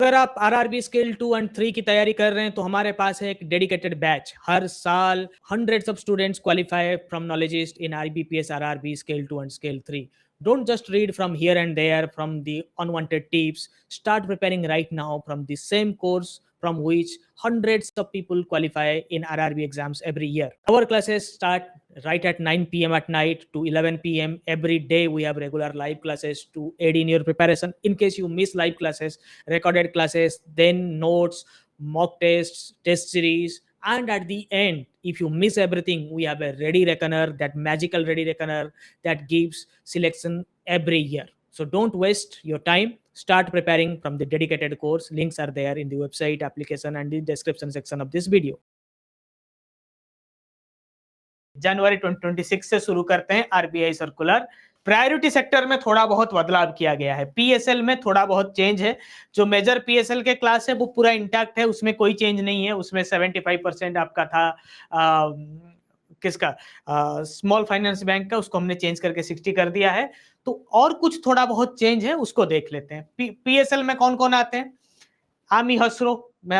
अगर आप RRB scale 2 and 3 की तैयारी कर रहे हैं तो हमारे पास है एक डेडिकेटेड बैच। हर साल hundreds of students qualify from knowledgeist in IBPS RRB scale 2 and scale 3. Don't just read from here and there from the unwanted tips. Start preparing right now from the same course from which hundreds of people qualify in RRB exams every year. Our classes start right at 9 p.m. at night to 11 p.m. every day. We have regular live classes to aid in your preparation. In case you miss live classes, recorded classes, then notes, mock tests, test series, and at the end, if you miss everything, we have a ready reckoner, that magical ready reckoner that gives selection every year. So don't waste your time. Start preparing from the dedicated course. Links are there in the website, application, and the description section of this video. जनवरी 2026 से शुरू करते हैं RBI circular. Priority sector में थोड़ा बहुत बदलाव किया गया है, पीएसएल में थोड़ा बहुत चेंज है। जो मेजर पीएसएल के क्लास है वो पूरा इंटैक्ट है, उसमें कोई चेंज नहीं है। उसमें 75% आपका था किसका, स्मॉल फाइनेंस बैंक का, उसको हमने चेंज करके 60 कर दिया है। तो और कुछ थोड़ा बहुत चेंज है, उसको देख लेते हैं। पीएसएल में कौन कौन आते हैं? आमी हसरो, मैं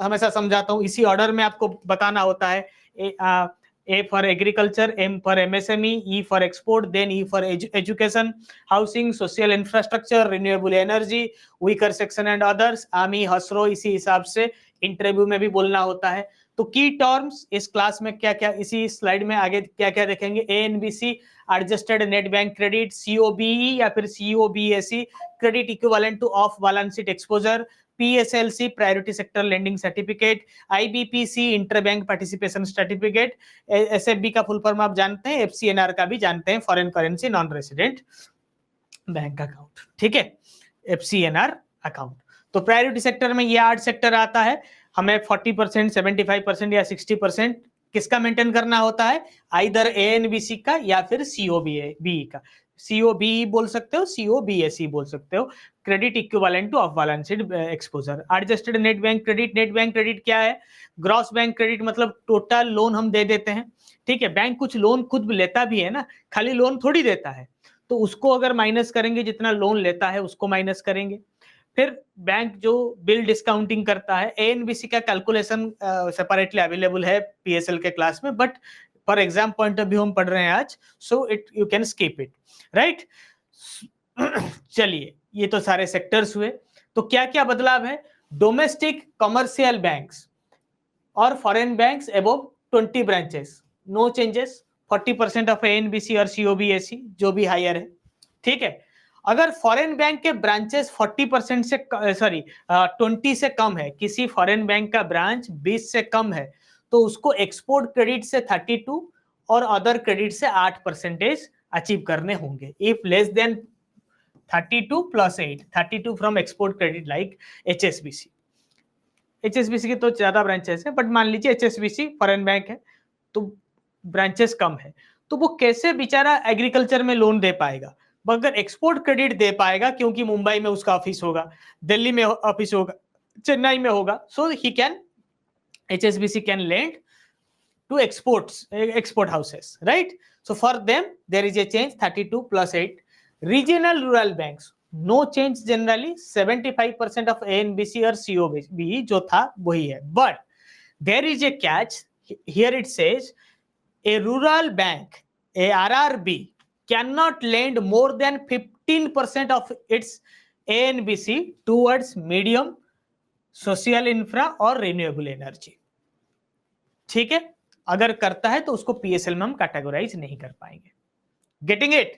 हमेशा समझाता हूँ, इसी ऑर्डर में आपको बताना होता है। A for agriculture, M for MSME, E for export, then E for education, housing, social infrastructure, renewable energy, weaker section and others. आमी हसरो इसी हिसाब से इंटरव्यू में भी बोलना होता है। तो की टर्म्स इस क्लास में क्या क्या, इसी स्लाइड में आगे क्या क्या देखेंगे। ANBC adjusted net bank credit, COBE या फिर COBSE credit equivalent to off balance sheet exposure, PSLC priority sector lending certificate, IBPC interbank participation certificate, SFB का फुल फॉर्म आप जानते हैं, FCNR का भी जानते हैं, foreign currency non resident bank account. ठीक है, FCNR अकाउंट। तो प्रायोरिटी सेक्टर में ये 8 सेक्टर आता है। हमें 40%, 75% या 60% किसका मेंटेन करना होता है? आइदर एएनबीसी का या फिर सीओबीई का। सीओबीई बोल सकते हो, सीओबीएसई बोल सकते हो, credit equivalent to off balance sheet exposure. Adjusted net bank credit क्या है? ग्रॉस बैंक क्रेडिट मतलब टोटल लोन हम दे देते हैं। ठीक है, बैंक कुछ लोन खुद लेता भी है ना, खाली लोन थोड़ी देता है। तो उसको अगर माइनस करेंगे, जितना लोन लेता है उसको माइनस करेंगे। फिर बैंक जो बिल डिस्काउंटिंग करता है, एएनबीसी का कैलकुलेशन सेपरेटली अवेलेबल है पीएसएल के क्लास में, but for exam point of view हम पढ़ रहे हैं आज, so it you can skip it, right. चलिए, ये तो सारे सेक्टर्स हुए। तो क्या क्या बदलाव है? डोमेस्टिक कमर्शियल बैंक्स और foreign banks above 20 branches, no changes. 40% of ANBC और सीओबीएसई जो भी हायर है। ठीक है, अगर फॉरेन बैंक के ब्रांचेस 40% से 20 से कम है, किसी फॉरेन बैंक का ब्रांच 20 से कम है, तो उसको एक्सपोर्ट क्रेडिट से 32 और अदर क्रेडिट से 8% अचीव करने होंगे। If less than 32 plus 8, 32 from export credit like HSBC. HSBC की तो ज्यादा ब्रांचेस है, बट मान लीजिए एचएसबीसी फॉरेन बैंक है तो ब्रांचेस कम है, तो वो कैसे बेचारा एग्रीकल्चर में लोन दे पाएगा? अगर एक्सपोर्ट क्रेडिट दे पाएगा, क्योंकि मुंबई में उसका ऑफिस होगा, दिल्ली में ऑफिस होगा, चेन्नई में होगा, so he can, HSBC can lend to export houses, right? So for them there is a change, 32 plus 8. Regional rural banks, no change generally, 75% of ANBC or COBE जो था वही है, but there is a catch. Here it says a rural bank, a RRB, cannot lend more than 15% of its ANBC towards medium, social infra और renewable energy. ठीक है, अगर करता है तो उसको पीएसएल में हम कैटेगराइज नहीं कर पाएंगे। Getting it?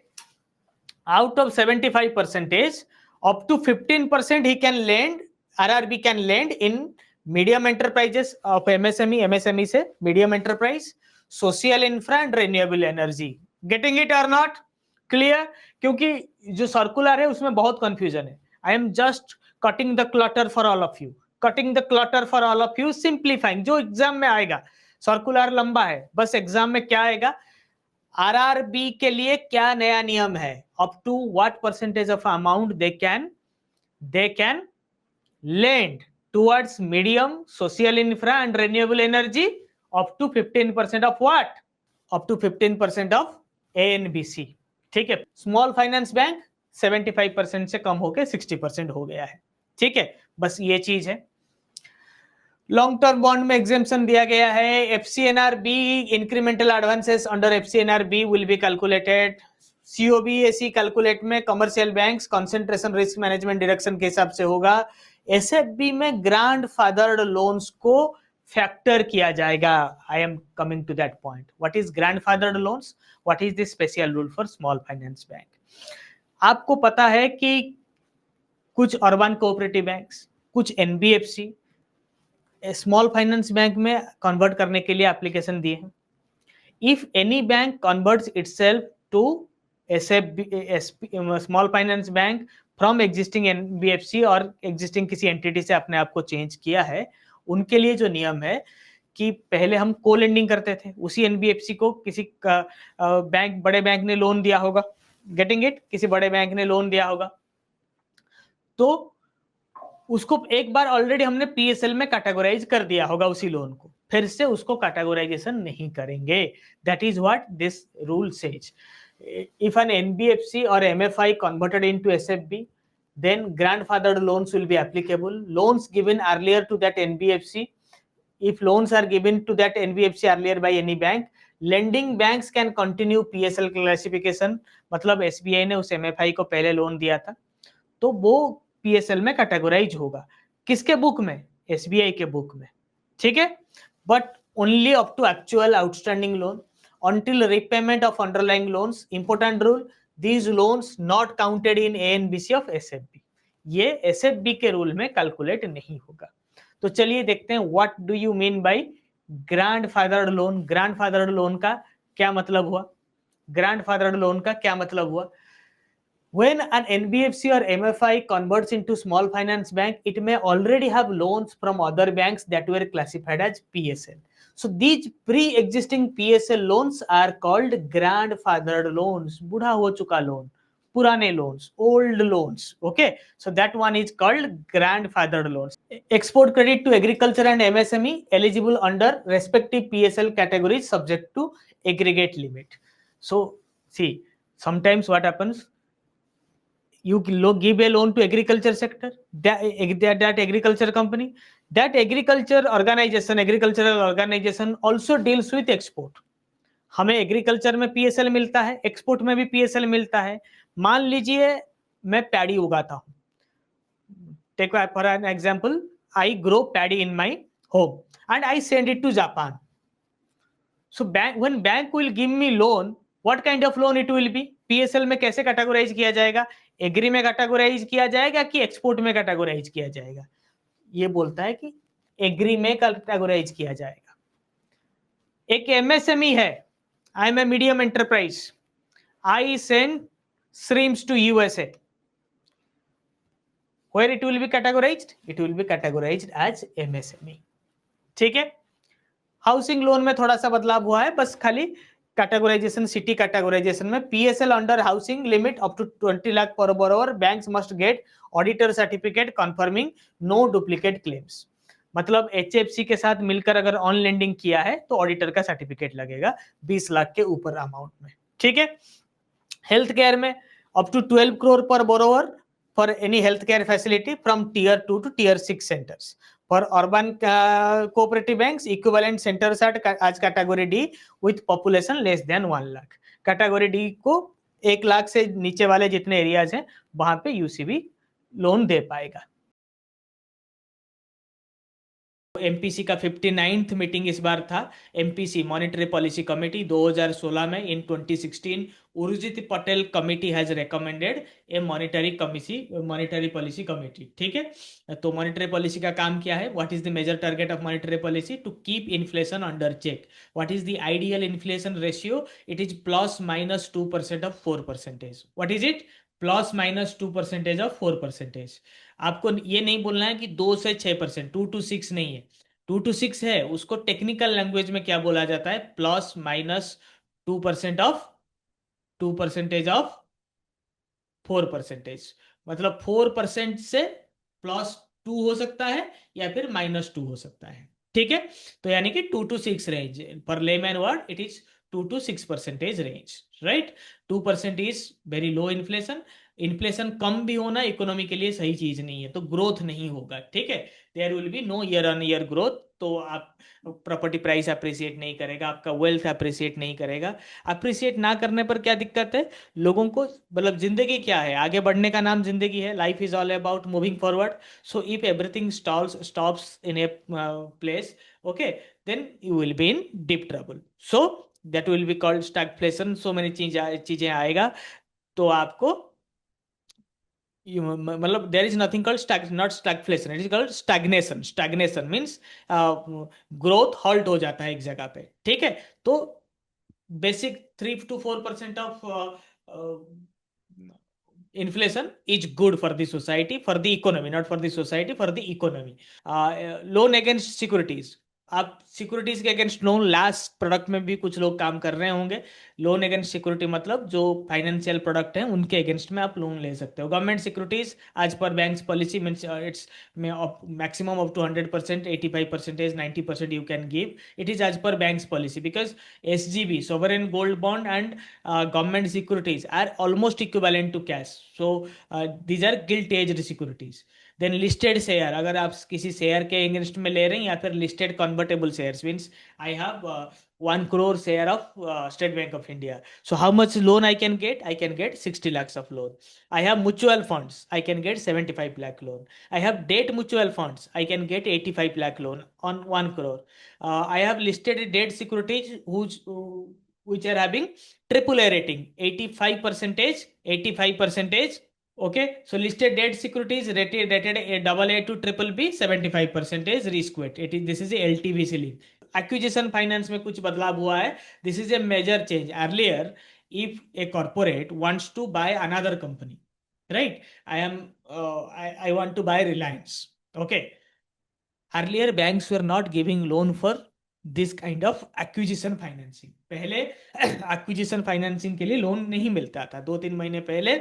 Out of 75% up to 15% he can lend, RRB can lend in medium enterprises of MSME से medium enterprise, social infra and renewable energy. Getting it or not? Clear? क्योंकि जो circular है उसमें बहुत confusion है। I am just cutting the clutter for all of you, cutting the clutter for all of you, simplifying. जो exam में आएगा, circular लंबा है, बस एग्जाम में क्या आएगा, आरआरबी के लिए क्या नया नियम है, up to what percentage of amount they can lend towards medium, social infra and renewable energy, up to 15% of what, up to 15% of ANBC. ठीक है, स्मॉल फाइनेंस बैंक 75% से कम होकर 60% हो गया है। ठीक है, बस ये चीज है। लॉन्ग टर्म बॉन्ड में एग्जेम्पशन दिया गया है। FCNRB incremental advances under FCNRB will be calculated. COBSE calculate में commercial banks concentration risk management direction के हिसाब से होगा। एसएफबी में ग्रैंड फादर्ड लोन्स को फैक्टर किया जाएगा। I am coming to that point. What is grandfathered loans, what is the special rule for small finance bank. आपको पता है कि कुछ अर्बन कोऑपरेटिव बैंक्स, कुछ एनबीएफसी स्मॉल फाइनेंस बैंक में कन्वर्ट करने के लिए एप्लीकेशन दिए हैं। If any bank converts itself to small finance bank from existing NBFC और एग्जिस्टिंग किसी एंटिटी से अपने आप को चेंज किया है, उनके लिए जो नियम है कि पहले हम को लेंडिंग करते थे, उसी एनबीएफसी को किसी बैंक, बड़े बैंक ने लोन दिया होगा, गेटिंग इट, किसी बड़े बैंक ने लोन दिया होगा, तो उसको एक बार ऑलरेडी हमने पीएसएल में कैटेगराइज कर दिया होगा उसी लोन को, फिर से उसको कैटेगराइजेशन नहीं करेंगे। That is what this rule says. If an NBFC or MFI converted into SFB, then grandfathered loans will be applicable. Loans given earlier to that NBFC, if loans are given to that NBFC earlier by any bank, lending banks can continue PSL classification। मतलब SBI ने उस MFI को पहले loan दिया था, तो वो PSL में कैटेगराइज होगा। किसके बुक में? SBI के बुक में, ठीक है। But only up to actual outstanding loan until repayment of underlying loans। important rule, these loans not counted in ANBC of SFB। ये SFB के रूल में कैलकुलेट नहीं होगा। तो चलिए देखते हैं what do you mean by grandfathered loan. Grandfathered loan का क्या मतलब हुआ? ग्रैंडफादर्ड लोन का क्या मतलब हुआ? When an NBFC or MFI converts into small finance bank, it may already have loans from other banks that were classified as PSL. So these pre-existing PSL loans are called grandfathered loans. बूढ़ा हो चुका loan, पुराने loans, old loans. Okay, so that one is called grandfathered loans. Export credit to agriculture and MSME eligible under respective PSL categories subject to aggregate limit. So see, sometimes what happens, you give a loan to agriculture sector, that agriculture company, that agricultural organization also deals with export। हमें agriculture में PSL मिलता है, export में भी PSL मिलता है। मान लीजिए मैं पैडी उगाता हूं, take for an example, I grow paddy in my home and I send it to Japan. So when bank will give me loan, what kind of loan it will be? PSL में कैसे categorise किया जाएगा? Agree में categorise किया जाएगा कि export में categorise किया जाएगा? ये बोलता है कि एग्री में कैटेगराइज किया जाएगा। एक एमएसएमई है, I am a medium enterprise, I send shrimps to USA, where it will be categorized? It will be categorized as MSME। ठीक है। हाउसिंग लोन में थोड़ा सा बदलाव हुआ है, बस खाली कैटेगराइजेशन, सिटी कैटेगराइजेशन में PSL under housing limit up to 20 lakh per borrower, banks must get auditor certificate confirming no duplicate claims. मतलब एचएफसी के साथ मिलकर अगर ऑन लेंडिंग किया है तो ऑडिटर का सर्टिफिकेट लगेगा 20 लाख के ऊपर अमाउंट में, ठीक है। हेल्थ केयर में अप टू 12 करोड़ पर borrower for any healthcare facility from tier 2 to tier 6 centers। For urban cooperative banks, equivalent centers are as category D with population less than 1 lakh। Category D को 1 लाख से नीचे वाले जितने areas हैं वहां पे यूसीबी लोन दे पाएगा। एमपीसी का 59th मीटिंग इस बार था। एमपीसी मॉनेटरी पॉलिसी कमेटी 2016 में in 2016 Urjit Patel committee has recommended a monetary policy committee, ठीक है। तो मॉनेटरी पॉलिसी का काम क्या है? What is the major target of monetary policy? To keep inflation under check. What is the ideal inflation ratio? It is +-2% of 4%। What is it? +-2% of 4%। आपको ये नहीं बोलना है कि 2 से 6%, 2 to 6 नहीं है, 2 to 6 है, उसको टेक्निकल लैंग्वेज में क्या बोला जाता है? +-2% ऑफ 2% ऑफ 4%। मतलब 4% से +2 हो सकता है या फिर -2 हो सकता है, ठीक है। तो यानी कि 2 to 6 रेंज, पर layman word it is 2 to 6% range, right. 2% is very low inflation, inflation कम भी होना इकोनॉमी के लिए सही चीज नहीं है, तो ग्रोथ नहीं होगा, ठीक है। There will be no year on year growth, तो आप प्रॉपर्टी प्राइस अप्रिसिएट नहीं करेगा, आपका वेल्थ अप्रिसिएट नहीं करेगा। अप्रिसिएट ना करने पर क्या दिक्कत है लोगों को, मतलब जिंदगी क्या है, आगे बढ़ने का नाम जिंदगी है, life is all about moving forward. So if everything stops in a place, okay, then you will be in deep trouble. So that will be called stagflation. So many चीजें आएगा, तो आपको मतलब there is nothing called not stagflation, it is called stagnation. Stagnation means growth halt हो जाता है एक जगह पे, ठीक है। तो basic 3 to 4% of inflation is good for the society, for the economy, not for the society, for the economy. Loan against securities, आप सिक्योरिटीज के अगेंस्ट लोन, लास्ट प्रोडक्ट में भी कुछ लोग काम कर रहे होंगे। लोन अगेंस्ट सिक्योरिटी मतलब जो फाइनेंशियल प्रोडक्ट हैं उनके अगेंस्ट में आप लोन ले सकते हो। गवर्नमेंट सिक्योरिटीज एज पर banks policy means it's maximum of to 100%, 85%, 90% you can give. It is as per bank's policy because SGB, sovereign gold bond, and government securities are almost equivalent to cash. So these are gilt edged securities. Then listed share, अगर आप किसी share के against में ले रहे हैं, या फिर listed convertible shares means I have 1 crore share of State Bank of India. So how much loan I can get? I can get 60 lakhs of loan. I have mutual funds. I can get 75 lakh loan. I have debt mutual funds. I can get 85 lakh loan on 1 crore. I have listed debt securities which are having triple A rating, 85 percentage, 85 percentage. Okay, so listed debt securities rated a double A to triple B, 75 percentage risk weight. This is a LTV ceiling. Acquisition finance में कुछ बदलाव हुआ है. This is a major change. Earlier, if a corporate wants to buy another company, right? I want to buy Reliance. Okay. Earlier, banks were not giving loan for this kind of acquisition financing. पहले acquisition financing के लिए loan नहीं मिलता था. 2-3 महीने पहले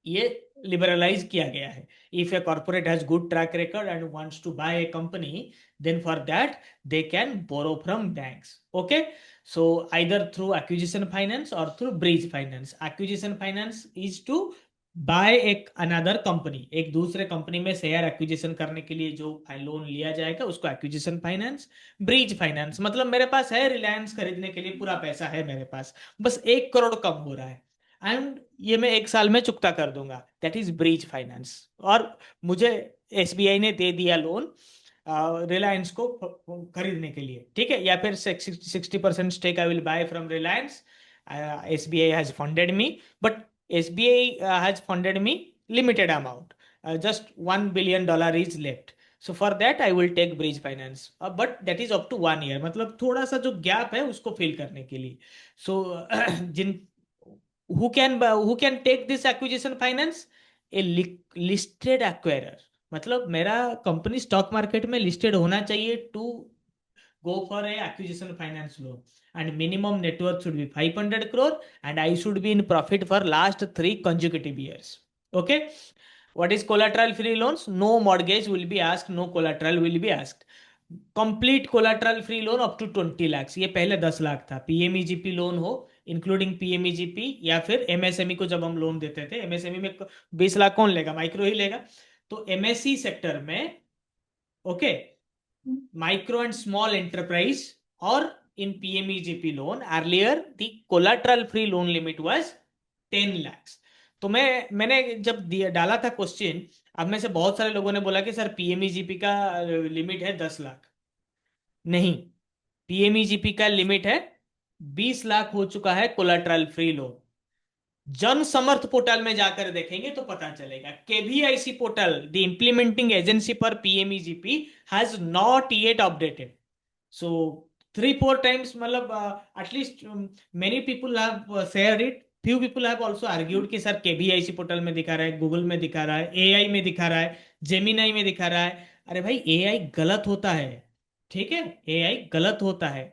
ये liberalise किया गया है. If a corporate has good track record and wants to buy a company, then for that they can borrow from banks. Okay, so either through acquisition finance or through bridge finance. Acquisition finance is to buy एक another company, एक दूसरे company में share acquisition करने के लिए जो loan लिया जाएगा उसको एक्विजिशन फाइनेंस. ब्रिज फाइनेंस मतलब मेरे पास है रिलायंस खरीदने के लिए पूरा पैसा है मेरे पास, बस 1 करोड़ कम हो रहा है एंड ये मैं 1 साल में चुकता कर दूंगा, दैट इज ब्रिज फाइनेंस. और मुझे एसबीआई ने दे दिया लोन रिलायंस को खरीदने के लिए, ठीक है. या फिर 60% stake I will buy from Reliance. SBI has funded me, but SBI has funded me limited amount, just $1 billion is left. So for that I will take bridge finance, but that is up to 1 year. मतलब थोड़ा सा जो gap है उसको fill करने के लिए. So Jin who can take this acquisition finance? A listed acquirer. मतलब मेरा कंपनी स्टॉक मार्केट में लिस्टेड होना चाहिए to go for a acquisition finance loan, and minimum net worth should be 500 crore and I should be in profit for last 3 consecutive years. Okay, what is collateral free loans? No mortgage will be asked, no collateral will be asked. Complete collateral free loan up to 20 lakh. ये पहले 10 लाख था. PMEGP loan हो including PMEGP, या फिर MSME को जब हम loan देते थे, एमएसएमई में 20 लाख कौन लेगा, माइक्रो ही लेगा. तो एमएसई सेक्टर में okay, micro and small enterprise और in PMEGP loan earlier the collateral free loan limit was 10 lakh. तो मैंने जब डाला था क्वेश्चन, अब में से बहुत सारे लोगों ने बोला कि सर पीएमईजीपी का लिमिट है 10 लाख. नहीं, पीएमईजीपी का लिमिट है 20 लाख हो चुका है कोलाट्रल फ्री लोन. जन समर्थ पोर्टल में जाकर देखेंगे तो पता चलेगा. KVIC portal, the implementing agency पर PMEGP has not yet updated. So 3-4 times, मतलब at least many people have shared it. Few people have also argued कि सर केवीआईसी पोर्टल में दिखा रहा है, गूगल में दिखा रहा है, एआई में दिखा रहा है, जेमिनाई में दिखा रहा है. अरे भाई एआई गलत होता है, ठीक है, एआई गलत होता है.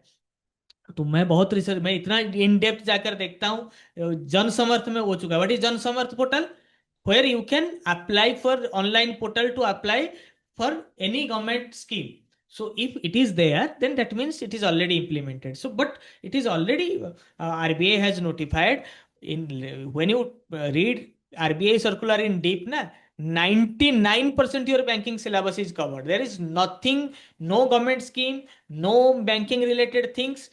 तो मैं बहुत रिसर्च, मैं इतना इन डेप्थ जाकर देखता हूँ. जन समर्थ में हो चुका है. What is Jan Samarth portal? Where you can apply for online portal to apply for any government scheme. So if it is there, then that means it is already implemented. So but it is already RBI has notified in when you read RBI circular in deep na 99% your banking syllabus is covered. There is nothing, no government scheme, no banking related things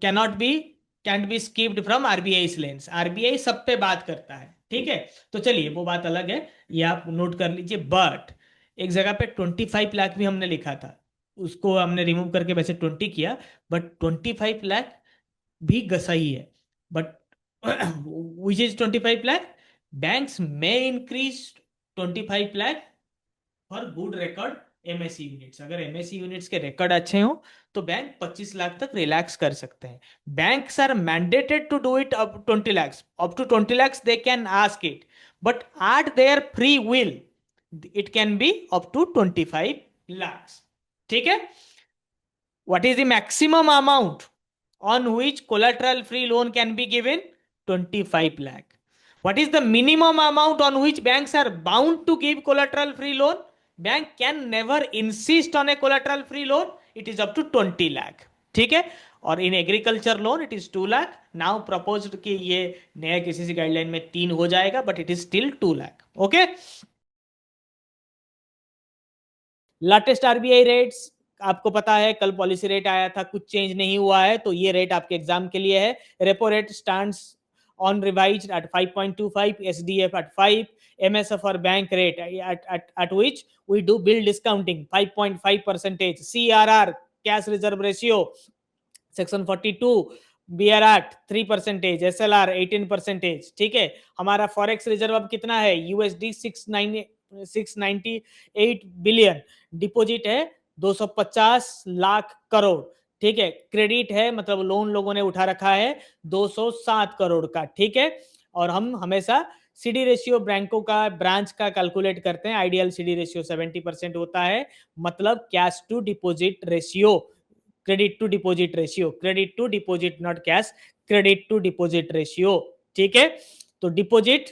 cannot be can't be skipped from RBI's lens. RBI सब पे बात करता है, ठीक है। तो चलिए वो बात अलग है, ये आप नोट कर लीजिए। बट एक जगह पे 25 लाख भी हमने लिखा था, उसको हमने रिमूव करके वैसे 20 किया, बट 25 लाख भी गसा ही है। But which is 25 lakh, banks may increase 25 lakh for good record MSC units. अगर MSC यूनिट्स के रिकॉर्ड अच्छे हो तो बैंक 25 लाख तक रिलैक्स कर सकते हैं। Banks are mandated to do it up 20 lakhs, up to 20 lakhs they can ask it, but at their free will it can be up to 25 lakhs, ठीक है। What is the maximum amount on which collateral free loan can be given? 25 lakh. What is the minimum amount on which banks are bound to give collateral free loan? Bank can never insist on a collateral free loan. It is up to 20 lakh. ठीक है। और in agriculture loan it is 2 lakh. Now proposed कि ये नया किसी guideline में 3 हो जाएगा, but it is still 2 lakh. Okay. Latest RBI rates आपको पता है, कल पॉलिसी रेट आया था, कुछ चेंज नहीं हुआ है, तो ये रेट आपके एग्जाम के लिए है। Repo rate stands on revised at 5.25, SDF at 5, MSF or bank rate at which we do bill discounting 5.5%, CRR cash reserve ratio section 42 BR Act 3%, SLR 18%, ठीक है। हमारा फॉरेक्स रिजर्व अब कितना है? USD 698 बिलियन, डिपॉजिट है 250 लाख करोड़, ठीक है। Credit है मतलब लोन लोगों ने उठा रखा है 207 करोड़ का, ठीक है। और हम हमेशा सीडी रेशियो बैंकों का ब्रांच का कैलकुलेट करते हैं। आइडियल सीडी रेशियो 70% होता है, मतलब cash to deposit ratio, credit to deposit ratio, credit to deposit not cash, credit to deposit ratio, ठीक है। तो डिपॉजिट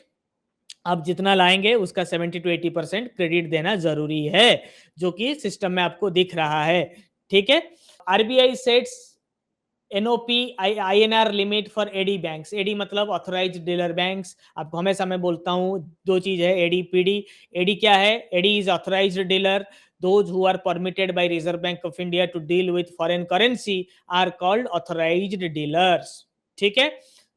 आप जितना लाएंगे उसका 70 to 80% क्रेडिट देना जरूरी है, जो कि सिस्टम में आपको दिख रहा है, ठीक है। RBI sets NOP INR limit for AD banks. AD मतलब ऑथराइज्ड डीलर बैंक्स। आपको हमेशा मैं बोलता हूं दो चीज है, एडी पीडी। एडी क्या है? AD is authorised dealer. Those who are permitted by Reserve Bank of India to deal with foreign currency are called authorized dealers, ठीक है।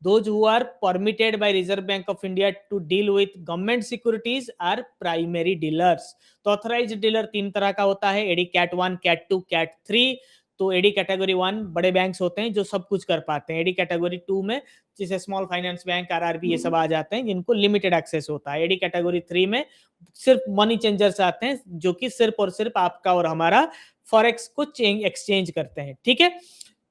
Those who are permitted by Reserve Bank of India to deal with government securities are primary dealers। तो authorised dealer तीन तरह का होता है, AD cat 1, cat 2, cat 3। तो AD category 1 बड़े बैंक्स होते हैं जो सब कुछ कर पाते हैं। एडी कैटेगरी 2 में जैसे स्मॉल फाइनेंस बैंक, आरआरबी, ये सब आ जाते हैं जिनको लिमिटेड एक्सेस होता है। एडी कैटेगरी 3 में सिर्फ मनी चेंजर्स आते हैं जो कि सिर्फ और सिर्फ आपका और हमारा फॉरेक्स को एक्सचेंज करते हैं, ठीक है।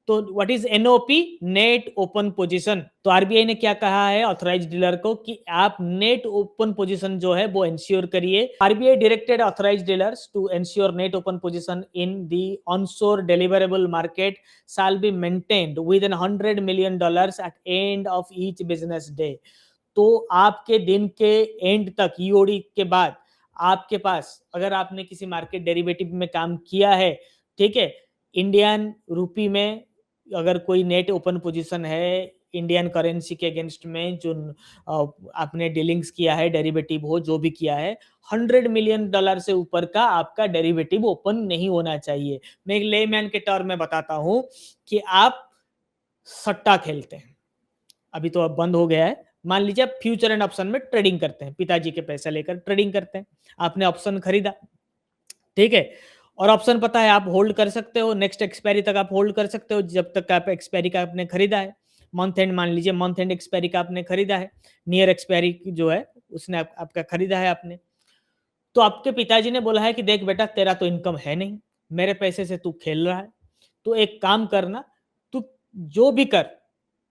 तो what is NOP? Net open position. तो आरबीआई ने क्या कहा है ऑथराइज्ड डीलर को कि आप नेट ओपन पोजीशन जो है वो इंश्योर करिए। RBI directed authorised dealers to insure net open position in the onshore deliverable market shall be maintained within $100 million at end of each business day. तो आपके दिन के एंड तक, EOD के बाद, आपके पास अगर आपने किसी मार्केट डेरिवेटिव में काम किया है, ठीक है, इंडियन रूपी में अगर कोई नेट ओपन पोजीशन है इंडियन करेंसी के अगेंस्ट में, जो आपने डीलिंग्स किया है, डेरिवेटिव हो जो भी किया है, $100 million से ऊपर का आपका डेरिवेटिव ओपन नहीं होना चाहिए। मैं एक लेमैन के टर्म में बताता हूं कि आप सट्टा खेलते हैं, अभी तो अब बंद हो गया है। मान लीजिए आप फ्यूचर एंड ऑप्शन में ट्रेडिंग करते हैं, पिताजी के पैसा लेकर ट्रेडिंग करते हैं, आपने ऑप्शन खरीदा, ठीक है। और ऑप्शन पता है आप होल्ड कर सकते हो, नेक्स्ट एक्सपायरी तक आप होल्ड कर सकते हो, जब तक आप एक्सपायरी का आपने खरीदा है। मंथ एंड, मान लीजिए मंथ एंड एक्सपायरी का आपने खरीदा है, नियर एक्सपायरी जो है उसने आपका खरीदा है आपने। तो आपके पिताजी ने बोला है कि देख बेटा तेरा तो इनकम है नहीं, मेरे पैसे से तू खेल रहा है, तो एक काम करना, तू जो भी कर,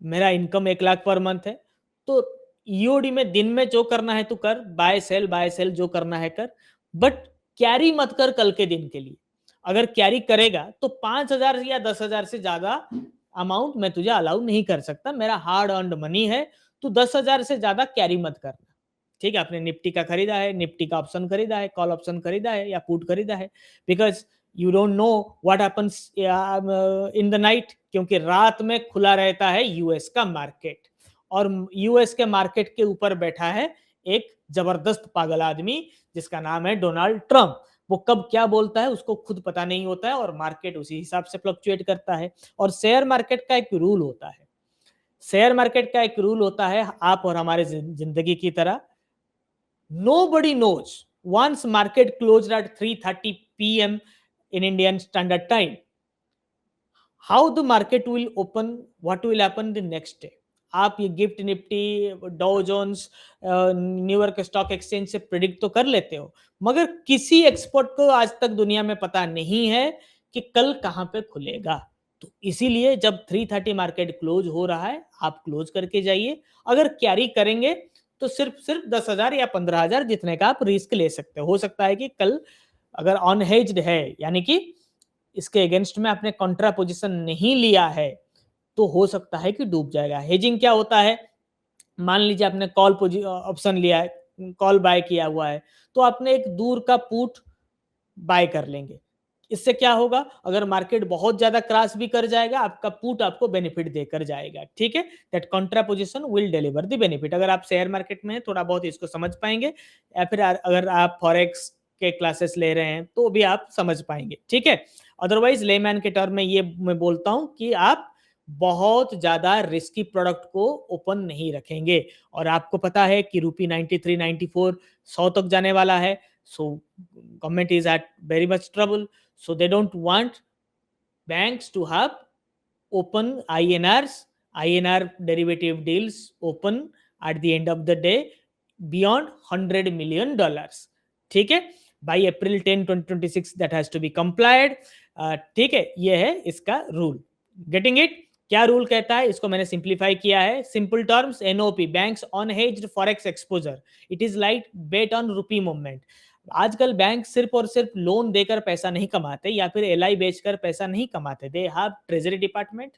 मेरा इनकम 1 लाख पर मंथ है, तो ईओडी में दिन में जो करना है तू कर, बाय सेल जो करना है कर, बट कैरी मत कर कल के दिन के लिए। अगर कैरी करेगा तो 5,000 या 10,000 से ज्यादा अमाउंट मैं तुझे अलाउ नहीं कर सकता, मेरा हार्ड अर्नड मनी है, तू 10,000 से ज्यादा कैरी मत करना, ठीक है। आपने निफ्टी का खरीदा है, निफ्टी का ऑप्शन खरीदा है, कॉल ऑप्शन खरीदा है या पुट खरीदा है, because you don't know what happens in the night, क्योंकि रात में खुला रहता है यूएस का मार्केट। और यूएस के मार्केट के ऊपर बैठा है एक जबरदस्त पागल आदमी जिसका नाम है डोनाल्ड ट्रंप। वो कब क्या बोलता है उसको खुद पता नहीं होता है और मार्केट उसी हिसाब से फ्लक्चुएट करता है। और शेयर मार्केट का एक रूल होता है, शेयर मार्केट का एक रूल होता है आप और हमारे जिंदगी की तरह, nobody knows once market closed at 3:30 p.m. in Indian Standard Time how the market will open, what will happen the next day। आप ये GIFT Nifty, Dow Jones, New York stock exchange से प्रिडिक्ट तो कर लेते हो, मगर किसी एक्सपर्ट को आज तक दुनिया में पता नहीं है कि कल कहां पे खुलेगा। तो इसीलिए जब 3:30 मार्केट क्लोज हो रहा है आप क्लोज करके जाइए। अगर कैरी करेंगे तो सिर्फ 10,000 या 15,000 जितने का आप रिस्क ले सकते हो सकता है कि कल अगर अनहेज्ड है यानी कि इसके अगेंस्ट में आपने कॉन्ट्रा पोजीशन नहीं लिया है तो हो सकता है कि डूब जाएगा। हेजिंग क्या होता है, मान लीजिए आपने कॉल ऑप्शन लिया है, कॉल बाय किया हुआ है, तो आपने एक दूर का पुट बाय कर लेंगे। इससे क्या होगा, अगर मार्केट बहुत ज्यादा क्रैश भी कर जाएगा आपका पुट आपको बेनिफिट देकर जाएगा। ठीक है, that Contra position will deliver the benefit. अगर आप शेयर मार्केट में थोड़ा बहुत इसको समझ पाएंगे या फिर अगर आप फॉरेक्स के क्लासेस ले रहे हैं तो भी आप समझ पाएंगे। ठीक है, अदरवाइज लेमैन के टर्म में ये मैं बोलता हूं कि आप बहुत ज्यादा रिस्की प्रोडक्ट को ओपन नहीं रखेंगे। और आपको पता है कि रूपी 93 94 100 तक जाने वाला है। So government is at very much trouble, so they don't want banks to have open INR derivative deals open at the end of the day beyond $100 million। ठीक है, by April 10 2026 that has to be complied। ठीक है, ये है इसका rule. Getting it, क्या rule कहता है इसको मैंने सिंप्लीफाई किया है। Simple terms, NOP banks on hedged forex exposure, it is like bet on रूपी मूवमेंट। आजकल बैंक सिर्फ और सिर्फ लोन देकर पैसा नहीं कमाते या फिर एलआई बेचकर पैसा नहीं कमाते। They have treasury department,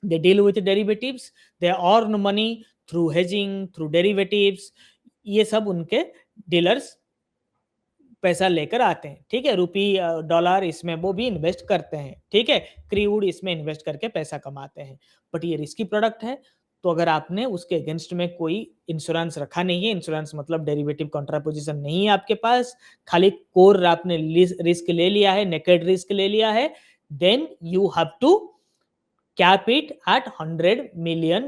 they deal with derivatives, they earn money through hedging, through derivatives. ये सब उनके डीलर्स पैसा लेकर आते हैं। ठीक है, रुपी डॉलर इसमें वो भी इन्वेस्ट करते हैं। ठीक है, क्रूड इसमें इन्वेस्ट करके पैसा कमाते हैं। बट ये रिस्की प्रोडक्ट है, तो अगर आपने उसके अगेंस्ट में कोई इंश्योरेंस रखा नहीं है, इंश्योरेंस मतलब डेरिवेटिव कॉन्ट्रापोजिशन नहीं है आपके पास, खाली कोर आपने रिस्क ले लिया है, नेकेड रिस्क ले लिया है, then you have to cap it at $100 million।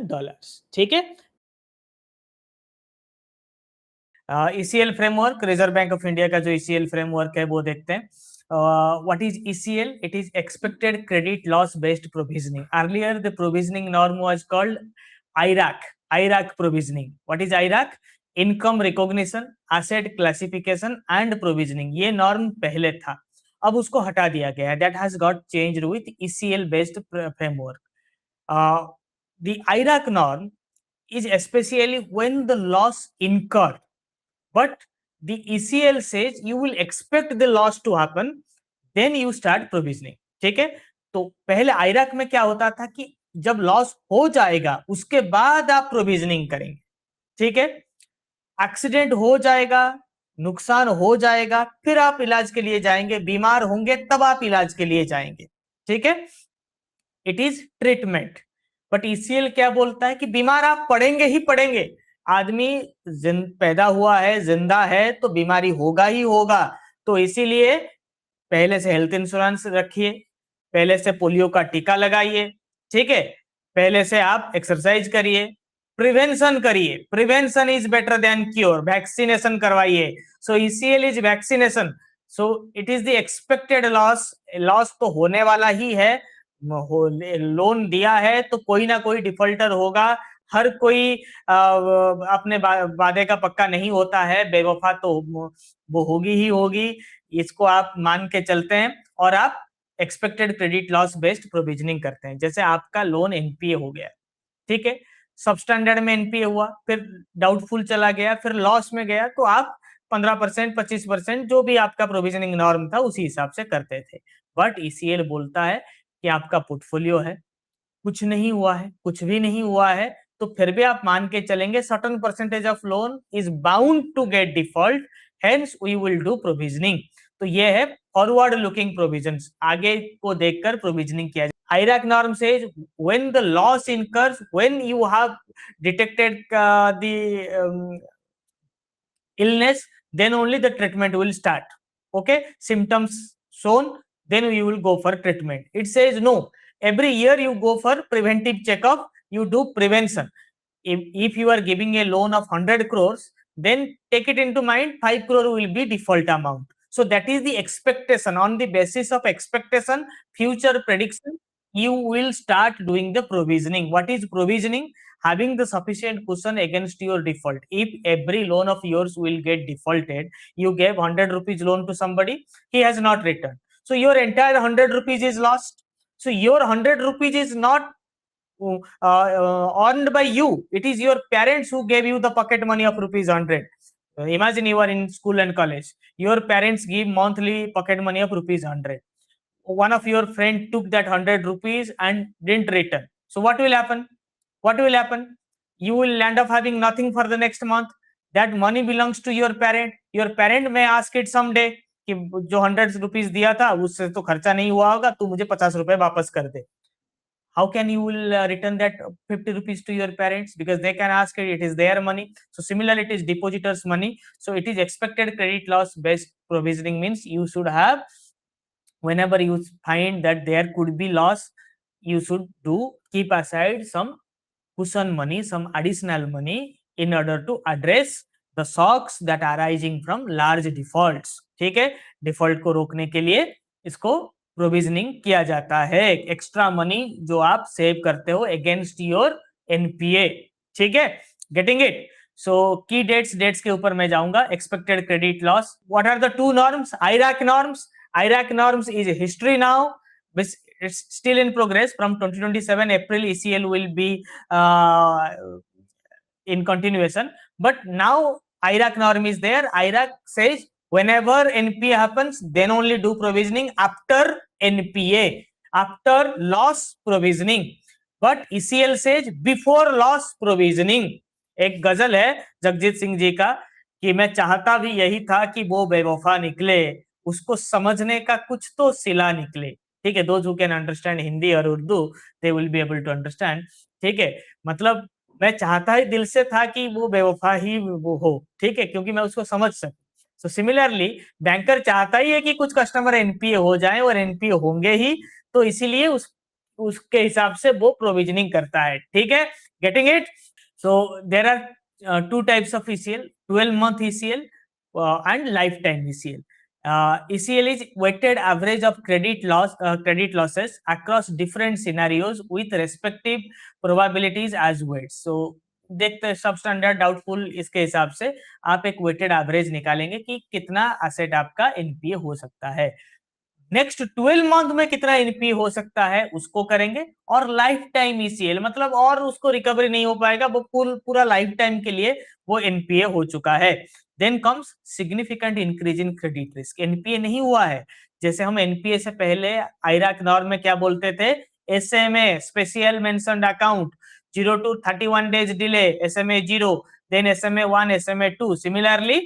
ठीक है, ECL framework, Reserve Bank of India का जो ईसीएल फ्रेमवर्क है वो देखते हैं। What is ECL? It is expected credit loss based provisioning. Earlier the provisioning norm was called IRAC provisioning. What is IRAC? Income recognition, asset classification and provisioning. ये norm पहले था, अब उसको हटा दिया गया है। That has got changed with ECL based framework. The IRAC norm is especially when the loss incurred, but the ECL says you will expect the loss to happen, then you start provisioning। ठीक है, तो पहले आयराक में क्या होता था कि जब लॉस हो जाएगा उसके बाद आप प्रोविजनिंग करेंगे। ठीक है, एक्सीडेंट हो जाएगा, नुकसान हो जाएगा, फिर आप इलाज के लिए जाएंगे, बीमार होंगे तब आप इलाज के लिए जाएंगे। ठीक है, it is treatment. But ECL क्या बोलता है कि बीमार आप पड़ेंगे ही पड़ेंगे। आदमी पैदा हुआ है, जिंदा है, तो बीमारी होगा ही होगा। तो इसीलिए पहले से हेल्थ इंश्योरेंस रखिए, पहले से पोलियो का टीका लगाइए। ठीक है, पहले से आप एक्सरसाइज करिए, प्रिवेंशन करिए। Prevention is better than cure. Vaccination करवाइए। So ECL is vaccination. So it is the expected loss. Loss तो होने वाला ही है, लोन दिया है तो कोई ना कोई डिफॉल्टर होगा। हर कोई अपने वादे का पक्का नहीं होता है, बेवफा तो वो होगी ही होगी। इसको आप मान के चलते हैं और आप expected credit loss based provisioning करते हैं। जैसे आपका लोन एनपीए हो गया, ठीक है, सब स्टैंडर्ड में एनपीए हुआ, फिर डाउटफुल चला गया, फिर लॉस में गया, तो आप 15% 25% जो भी आपका प्रोविजनिंग नॉर्म था उसी हिसाब से करते थे। बट ईसीएल बोलता है कि आपका पोर्टफोलियो है, कुछ नहीं हुआ है, कुछ भी नहीं हुआ है, तो फिर भी आप मान के चलेंगे certain percentage of loan is bound to get default, hence we will do provisioning. तो ये है फॉरवर्ड लुकिंग प्रोविजंस, आगे को देखकर प्रोविजनिंग किया IRAC norm says when the loss incurs, when you have detected the illness, then only the treatment will start. Okay, symptoms shown, then you will go for treatment. It says no, every year you go for preventive checkup, you do prevention. If you are giving a loan of 100 crores, then take it into mind 5 crore will be default amount. So that is the expectation. On the basis of expectation, future prediction, you will start doing the provisioning. What is provisioning? Having the sufficient cushion against your default. If every loan of yours will get defaulted, you gave 100 rupees loan to somebody, he has not returned, so your entire 100 rupees is lost. So your 100 rupees is not earned by you. It is your parents who gave you the pocket money of rupees 100. Imagine you are in school and college, your parents give monthly pocket money of rupees 100. One of your friend took that 100 rupees and didn't return. So what will happen? What will happen? You will end up having nothing for the next month. That money belongs to your parent. Your parent may ask it someday कि जो 100 rupees दिया था उससे तो खर्चा नहीं हुआ होगा, तू मुझे 50 रुपए वापस कर दे. How can you will return that 50 rupees to your parents? Because they can ask it, it is their money. So similarly, it is depositors money. So it is expected credit loss based provisioning, means you should have, whenever you find that there could be loss, you should keep aside some cushion money, some additional money in order to address the shocks that are arising from large defaults. ठीक है, default को रोकने के लिए इसको provisioning किया जाता है. एक्स्ट्रा मनी जो आप सेव करते हो अगेंस्ट योर एनपीए. ठीक है, गेटिंग इट? सो की डेट्स के ऊपर मैं जाऊंगा. Expected credit loss. What are the two norms? IRAC norms. IRAC norms is history now. It's still in progress. From 2027 April, ECL will be in continuation. But now IRAC norm is there. IRAC says whenever NPA happens, then only do provisioning after NPA, after loss provisioning. But ECL says before loss provisioning. एक गजल है जगजीत सिंह जी का कि मैं चाहता भी यही था कि वो बेवफा निकले, उसको समझने का कुछ तो सिला निकले. ठीक है, those who can understand Hindi और Urdu, they will be able to understand. ठीक है, मतलब मैं चाहता ही दिल से था कि वो बेवफा ही वो हो. ठीक है, क्योंकि मैं उसको समझ सकूं. सो सिमिलरली बैंकर चाहता ही है कि कुछ कस्टमर एनपीए हो जाए, और एनपीए होंगे ही, तो इसीलिए उसके हिसाब से वो प्रोविजनिंग करता है. ठीक है, getting it? So there are two types of ECL: 12-month ECL and lifetime ECL. ECL is weighted average of credit losses across different scenarios with respective probabilities as weights. So देखते हैं सब standard doubtful, इसके हिसाब से आप एक weighted average निकालेंगे कि कितना एसेट आपका एनपीए हो सकता है. नेक्स्ट 12 मंथ में कितना एनपीए हो सकता है उसको करेंगे. और लाइफ टाइम ईसीएल मतलब और उसको रिकवरी नहीं हो पाएगा, वो पूरा लाइफ टाइम के लिए वो एनपीए हो चुका है. Then comes significant increase in credit risk. NPA नहीं हुआ है, जैसे हम एनपीए से पहले आईराक नॉर्म में क्या बोलते थे, SMA special mentioned account 0 to 31 days delay, SMA 0, then SMA 1, SMA 2. Similarly,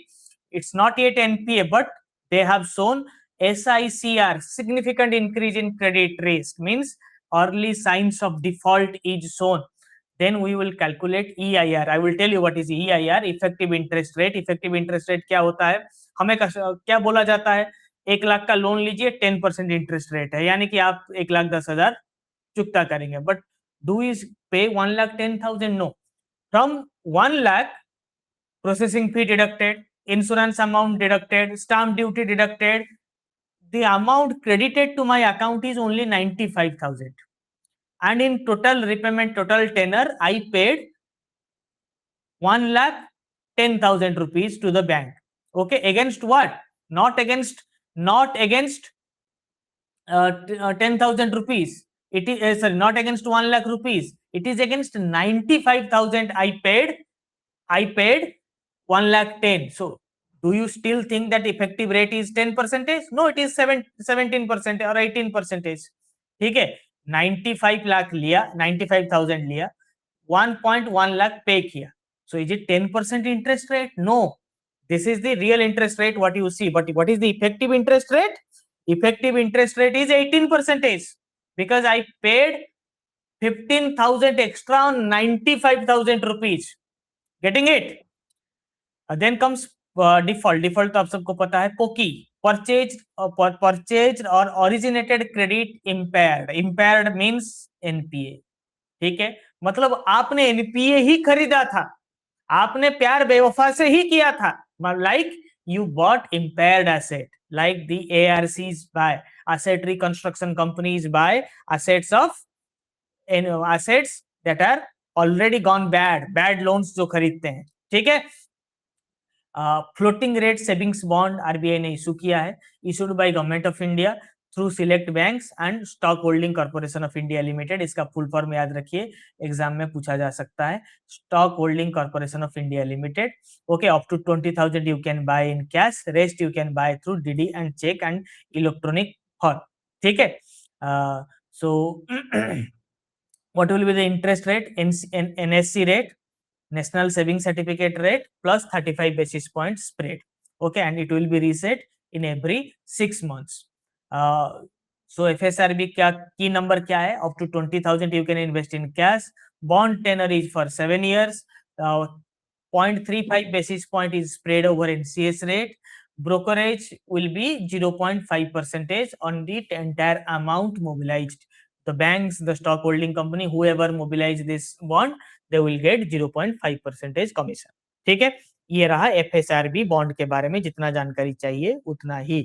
it's not yet NPA, but they have shown SICR, significant increase in credit risk, means early signs of default is shown. Then we will calculate EIR. I will tell you what is EIR, effective interest rate. Effective interest rate क्या होता है, हमें क्या बोला जाता है, 1 लाख का loan लीजिए 10% इंटरेस्ट रेट है, यानी कि आप 1,10,000 चुकता करेंगे. But do you pay 1,10,000? No. From 1 lakh, processing fee deducted, insurance amount deducted, stamp duty deducted, the amount credited to my account is only 95,000. And in total repayment, total tenor, I paid 1,10,000 rupees to the bank. Okay, against what? Not against 10,000 rupees. It is sorry, not against 1 lakh rupees. It is against 95,000 I paid 1,10,000. So do you still think that effective rate is 10%? No, it is 17% or 18%. ठीक है, 95 लाख लिया, 95,000 लिया, 1.1 lakh पे किया. So is it 10% interest rate? No, this is the real interest rate what you see. But what is the effective interest rate? Effective interest rate is 18%. because I paid 15,000 extra on 95,000 rupees. Getting it? Then comes default. Default तो आप सबको पता है. कोकी, purchased or originated credit impaired. Impaired means NPA. ठीक है, मतलब आपने एनपीए ही खरीदा था, आपने प्यार बेवफा से ही किया था. Like you bought impaired asset, like the ARCs buy, asset reconstruction companies buy assets of assets that are already gone bad loans जो खरीदते हैं. ठीक है. Floating rate savings bond RBI ने इशू किया है, issued by government of India through select banks and stock holding corporation of India limited. इसका full form याद रखिए, एग्जाम में पूछा जा सकता है. Stock holding corporation of India limited. Okay, up to 20,000 you can buy in cash, rest you can buy through DD and cheque and electronic form. ठीक है. So what will be the interest rate? NSC rate, National Savings Certificate rate plus 35 basis points spread. Okay, and it will be reset in every 6 months. So FSRB क्या key number क्या है? Up to 20,000 you can invest in cash. Bond tenor is for 7 years. 0.35 basis point is spread over NCS rate. Brokerage will be 0.5% on the entire amount mobilized. The banks, the stock holding company, whoever mobilize this bond, they will get 0.5% commission. ठीक है, ये रहा एफएसआरबी bond के बारे में. जितना जानकारी चाहिए उतना ही.